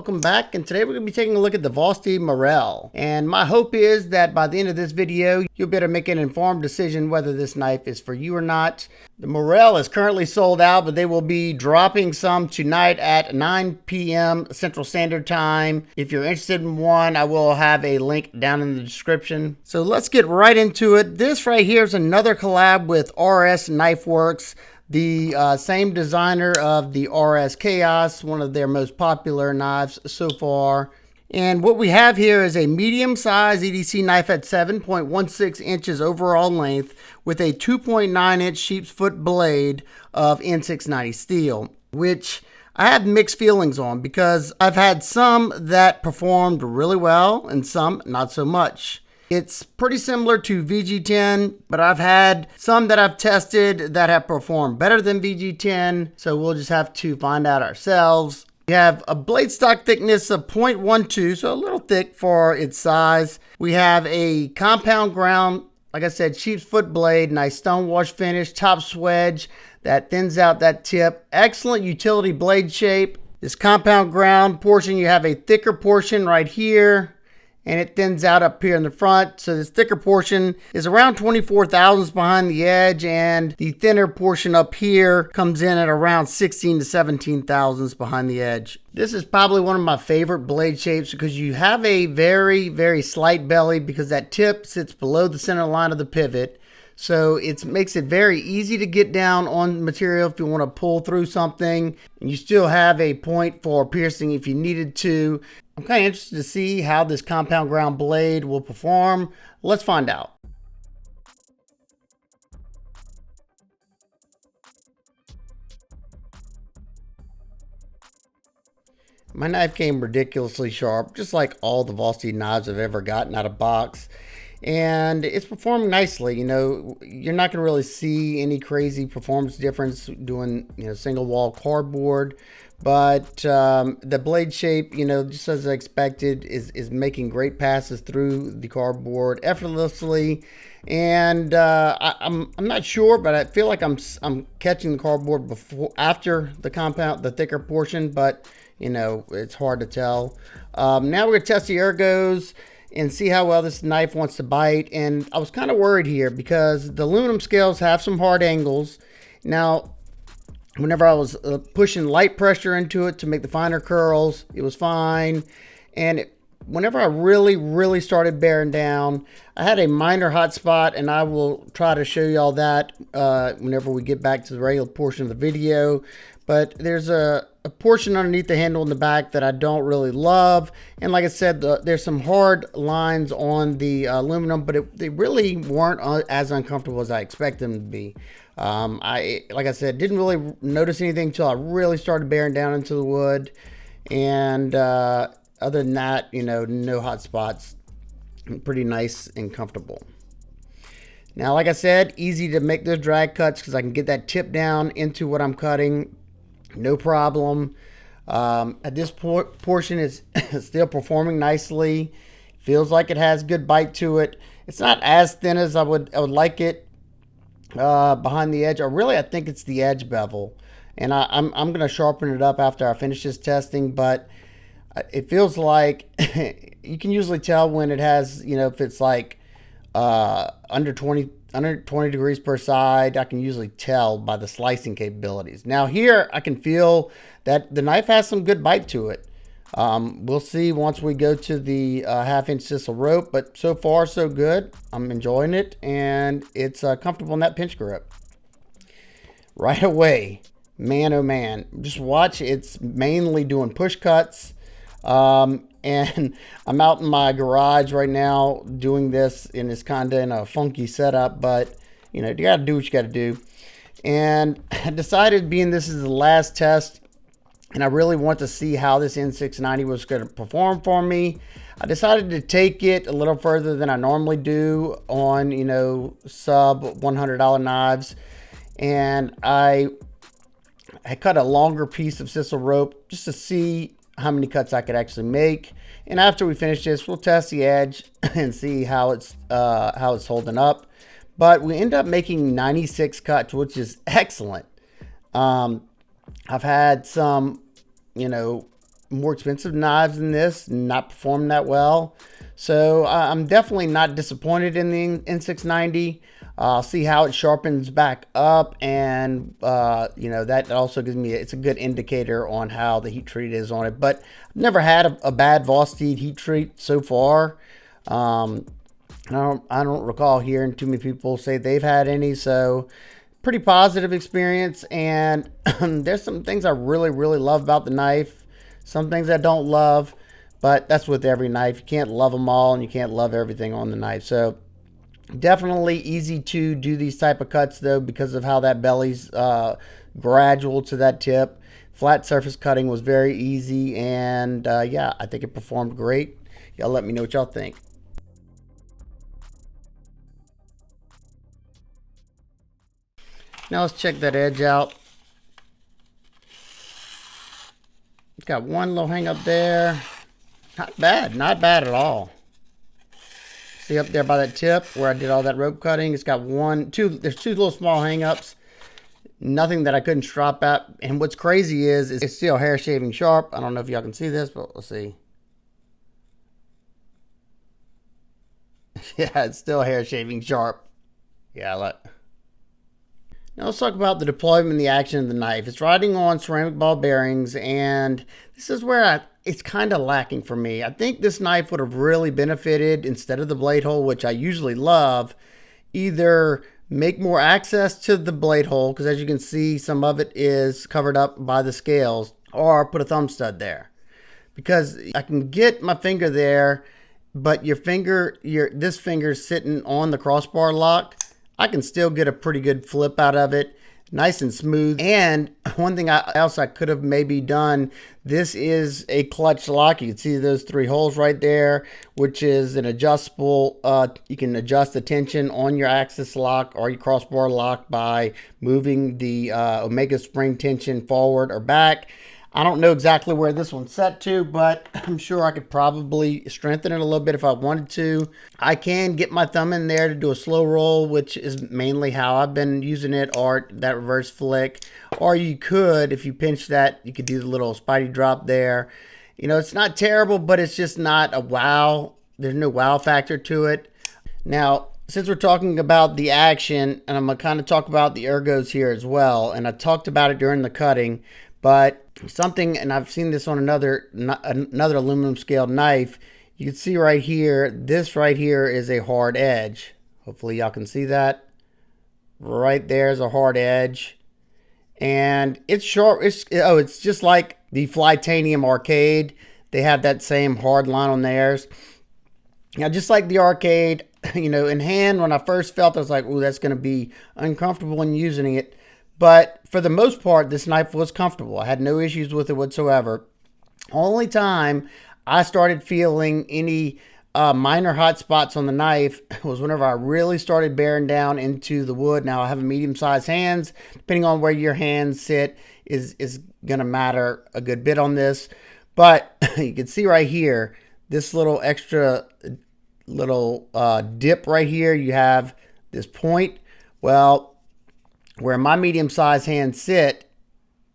Welcome back, and today we're going to be taking a look at the Vosteed Morel. And my hope is that by the end of this video, you'll be able to make an informed decision whether this knife is for you or not. The Morel is currently sold out, but they will be dropping some tonight at 9 p.m. Central Standard Time. If you're interested in one, I will have a link down in the description. So let's get right into it. This right here is another collab with KnifeWorks. The same designer of the RSKOS, one of their most popular knives so far. And what we have here is a medium-sized EDC knife at 7.16 inches overall length with a 2.9-inch sheep's foot blade of N690 steel, which I have mixed feelings on because I've had some that performed really well and some not so much. It's pretty similar to VG10, but I've had some that I've tested that have performed better than VG10, so we'll just have to find out ourselves. We have a blade stock thickness of 0.12, so a little thick for its size. We have a compound ground, like I said, sheep's foot blade, nice stonewash finish, top swedge that thins out that tip. Excellent utility blade shape. This compound ground portion, you have a thicker portion right here, and it thins out up here in the front. So this thicker portion is around 24 thousandths behind the edge, and the thinner portion up here comes in at around 16 to 17 thousandths behind the edge. This is probably one of my favorite blade shapes because you have a very, very slight belly because that tip sits below the center line of the pivot. So it makes it very easy to get down on material if you want to pull through something. And you still have a point for piercing if you needed to. I'm kind of interested to see how this compound ground blade will perform. Let's find out. My knife came ridiculously sharp, just like all the Vosteed knives I've ever gotten out of box. And it's performing nicely. You know, you're not going to really see any crazy performance difference doing, single wall cardboard. But the blade shape, just as I expected, is making great passes through the cardboard effortlessly. And I'm not sure, but I feel like I'm catching the cardboard after the thicker portion. But it's hard to tell. Now we're gonna test the ergos and see how well this knife wants to bite. And I was kind of worried here because the aluminum scales have some hard angles. Now, whenever I was pushing light pressure into it to make the finer curls, it was fine. And whenever I really started bearing down, I had a minor hot spot, and I will try to show you all that whenever we get back to the regular portion of the video. But there's a portion underneath the handle in the back that I don't really love. And like I said, there's some hard lines on the aluminum, but they really weren't as uncomfortable as I expected them to be. Like I said, didn't really notice anything until I really started bearing down into the wood. And other than that, no hot spots. Pretty nice and comfortable. Now, like I said, easy to make those drag cuts because I can get that tip down into what I'm cutting. No problem. At this portion, it's still performing nicely. Feels like it has good bite to it. It's not as thin as I would like it behind the edge. I think it's the edge bevel, and I'm going to sharpen it up after I finish this testing. But it feels like you can usually tell when it has, if it's like under 20 degrees per side. I can usually tell by the slicing capabilities. Now here I can feel that the knife has some good bite to it. We'll see once we go to the 1/2-inch sisal rope, but so far so good. I'm enjoying it, and it's comfortable in that pinch grip. Right away, man oh man, just watch. It's mainly doing push cuts. And I'm out in my garage right now doing this, and it's kind of in a funky setup, but you got to do what you got to do. And I decided, being this is the last test and I really want to see how this N690 was going to perform for me, I decided to take it a little further than I normally do on, sub $100 knives. And I cut a longer piece of sisal rope just to see how many cuts I could actually make. And after we finish this, we'll test the edge and see how it's holding up. But we end up making 96 cuts, which is excellent. I've had some, more expensive knives than this, not perform that well. So I'm definitely not disappointed in the N690. I'll see how it sharpens back up, and that also gives me it's a good indicator on how the heat treat is on it. But I've never had a bad Vosteed heat treat so far. I don't recall hearing too many people say they've had any, so pretty positive experience. And there's some things I really love about the knife, some things I don't love, but that's with every knife. You can't love them all, and you can't love everything on the knife. So definitely easy to do these type of cuts though, because of how that belly's gradual to that tip. Flat surface cutting was very easy, and yeah, I think it performed great. Y'all let me know what y'all think. Now let's check that edge out. It's got one little hang up there. Not bad at all. See up there by that tip where I did all that rope cutting, it's got there's two little small hang ups. Nothing that I couldn't strop at. And what's crazy is it's still hair shaving sharp. I don't know if y'all can see this, but let's see. Yeah, it's still hair shaving sharp. Yeah, look. Now let's talk about the deployment and the action of the knife. It's riding on ceramic ball bearings, and this is where it's kind of lacking for me. I think this knife would have really benefited, instead of the blade hole, which I usually love, either make more access to the blade hole, because as you can see, some of it is covered up by the scales, or put a thumb stud there. Because I can get my finger there, but this finger sitting on the crossbar lock, I can still get a pretty good flip out of it, nice and smooth. And one thing else I could have maybe done, this is a clutch lock. You can see those 3 holes right there, which is an adjustable, you can adjust the tension on your axis lock or your crossbar lock by moving the Omega spring tension forward or back. I don't know exactly where this one's set to, but I'm sure I could probably strengthen it a little bit if I wanted to. I can get my thumb in there to do a slow roll, which is mainly how I've been using it, or that reverse flick. Or you could, if you pinch that, you could do the little spidey drop there. You know, it's not terrible, but it's just not a wow. There's no wow factor to it. Now, since we're talking about the action, and I'm going to kind of talk about the ergos here as well, and I talked about it during the cutting, but something, and I've seen this on another aluminum scaled knife, you can see right here, this right here is a hard edge. Hopefully y'all can see that. Right there is a hard edge. And it's sharp. It's just like the Flytanium Arcade. They have that same hard line on theirs. Now, just like the Arcade, you know, in hand, when I first felt it, I was like, ooh, that's going to be uncomfortable when using it. But for the most part, this knife was comfortable. I had no issues with it whatsoever. Only time I started feeling any minor hot spots on the knife was whenever I really started bearing down into the wood. Now, I have medium-sized hands. Depending on where your hands sit is going to matter a good bit on this. But you can see right here, this little extra little dip right here, you have this point. Well, where my medium-sized hands sit,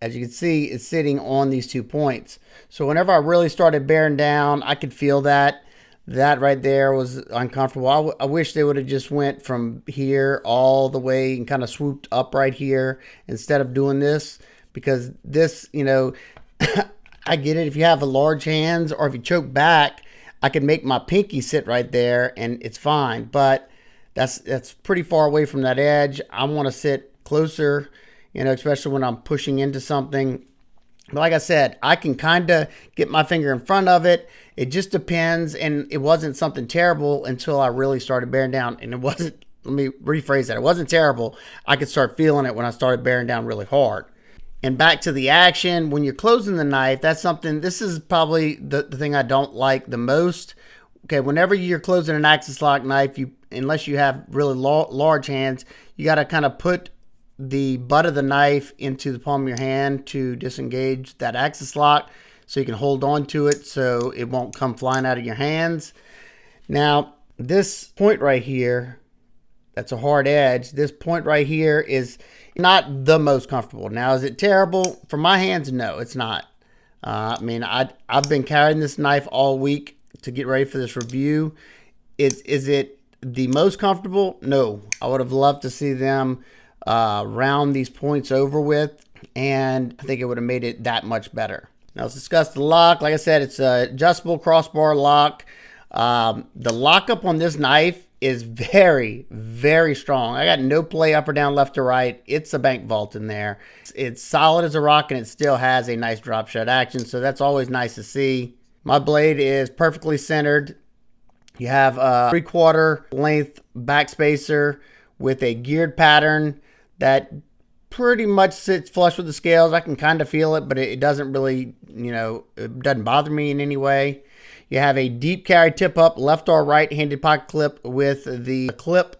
as you can see, it's sitting on these 2 points. So whenever I really started bearing down, I could feel that. That right there was uncomfortable. I wish they would have just went from here all the way and kind of swooped up right here instead of doing this. Because this, you know, I get it. If you have a large hands or if you choke back, I could make my pinky sit right there and it's fine. But that's pretty far away from that edge. I want to sit closer, you know, especially when I'm pushing into something. But like I said, I can kind of get my finger in front of it. It just depends, and it wasn't something terrible until I really started bearing down. And it wasn't, let me rephrase that, it wasn't terrible. I could start feeling it when I started bearing down really hard. And back to the action, when you're closing the knife, that's something, this is probably the thing I don't like the most. Okay, whenever you're closing an axis lock knife, unless you have really large hands, you got to kind of put the butt of the knife into the palm of your hand to disengage that axis lock so you can hold on to it so it won't come flying out of your hands. Now, this point right here, that's a hard edge. This point right here is not the most comfortable. Now, is it terrible? For my hands, no, it's not. I mean, I've been carrying this knife all week to get ready for this review. Is it the most comfortable? No. I would have loved to see them round these points over with, and I think it would have made it that much better. Now let's discuss the lock. Like I said, it's a adjustable crossbar lock. The lockup on this knife is very, very strong. I got no play up or down, left or right. It's a bank vault in there. It's solid as a rock, and it still has a nice drop shot action, so that's always nice to see. My blade is perfectly centered. You have a 3/4 length backspacer with a geared pattern that pretty much sits flush with the scales. I can kind of feel it, but it doesn't really, it doesn't bother me in any way. You have a deep carry tip up left or right handed pocket clip with the clip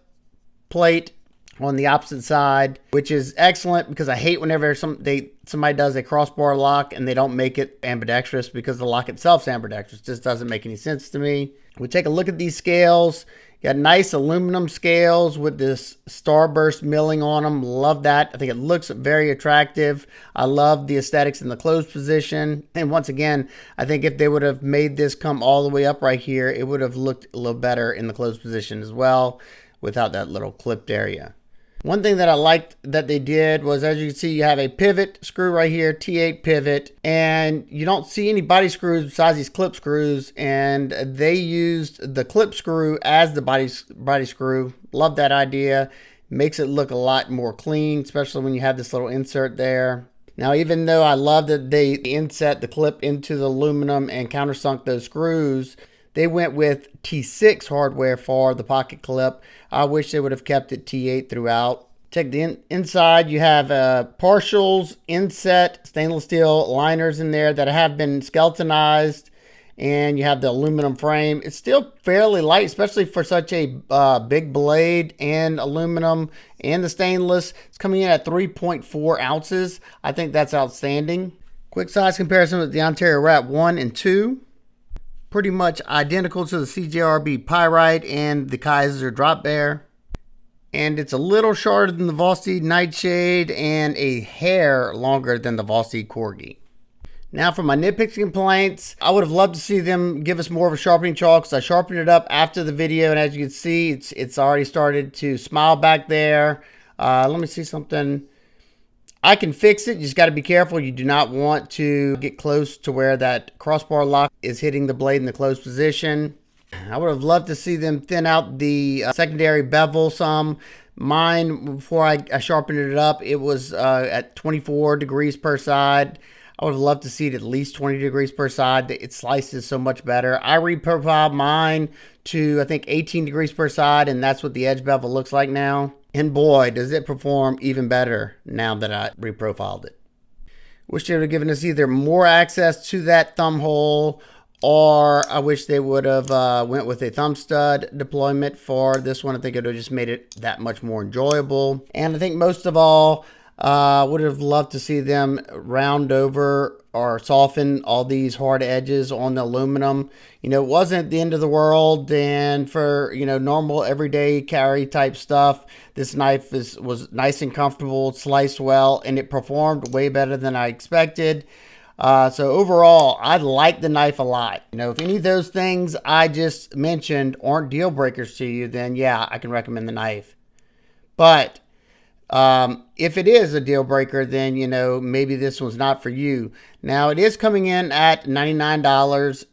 plate on the opposite side, which is excellent because I hate whenever somebody does a crossbar lock and they don't make it ambidextrous, because the lock itself is ambidextrous. It just doesn't make any sense to me. We take a look at these scales. You got nice aluminum scales with this starburst milling on them. Love that. I think it looks very attractive. I love the aesthetics in the closed position. And once again, I think if they would have made this come all the way up right here, it would have looked a little better in the closed position as well, without that little clipped area. One thing that I liked that they did was, as you can see, you have a pivot screw right here, T8 pivot, and you don't see any body screws besides these clip screws, and they used the clip screw as the body screw. Love that idea. Makes it look a lot more clean, especially when you have this little insert there. Now, even though I love that they inset the clip into the aluminum and countersunk those screws, they went with T6 hardware for the pocket clip. I wish they would have kept it T8 throughout. Check the inside. You have partials, inset, stainless steel liners in there that have been skeletonized. And you have the aluminum frame. It's still fairly light, especially for such a big blade and aluminum and the stainless. It's coming in at 3.4 ounces. I think that's outstanding. Quick size comparison with the Ontario Rat 1 and 2. Pretty much identical to the CJRB Pyrite and the Kaiser Drop Bear. And it's a little shorter than the Vosteed Nightshade and a hair longer than the Vosteed Corgi. Now for my nitpicks and complaints, I would have loved to see them give us more of a sharpening chalk, because I sharpened it up after the video, and as you can see, it's already started to smile back there. Let me see something. I can fix it. You just got to be careful. You do not want to get close to where that crossbar lock is hitting the blade in the closed position. I would have loved to see them thin out the secondary bevel some. Mine, before I sharpened it up, it was at 24 degrees per side. I would have loved to see it at least 20 degrees per side. It slices so much better. I reprofiled mine to, I think, 18 degrees per side, and that's what the edge bevel looks like now. And boy, does it perform even better now that I reprofiled it. Wish they would have given us either more access to that thumb hole, or I wish they would have went with a thumb stud deployment for this one. I think it would have just made it that much more enjoyable. And I think most of all, would have loved to see them round over or soften all these hard edges on the aluminum. It wasn't the end of the world, and for normal everyday carry type stuff, this knife was nice and comfortable, sliced well, and it performed way better than I expected. So overall, I like the knife a lot. If any of those things I just mentioned aren't deal breakers to you, then yeah, I can recommend the knife. But if it is a deal breaker, then maybe this one's not for you. Now, it is coming in at $99,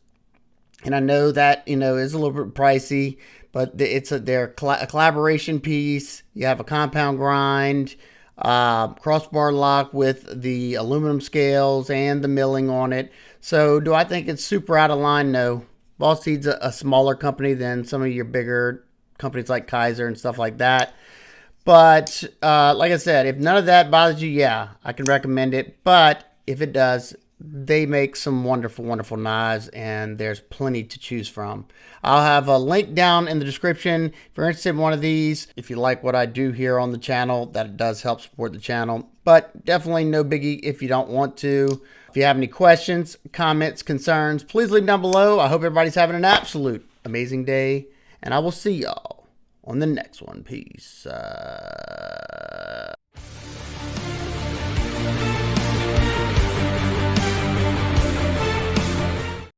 and I know that is a little bit pricey, but it's a collaboration piece. You have a compound grind, crossbar lock with the aluminum scales and the milling on it. So do I think it's super out of line? No. Vosteed's a smaller company than some of your bigger companies like Kaiser and stuff like that. But like I said, if none of that bothers you, yeah, I can recommend it. But if it does, they make some wonderful, wonderful knives, and there's plenty to choose from. I'll have a link down in the description if you're interested in one of these. If you like what I do here on the channel, that does help support the channel. But definitely no biggie if you don't want to. If you have any questions, comments, concerns, please leave them down below. I hope everybody's having an absolute amazing day, and I will see y'all on the next one. Peace.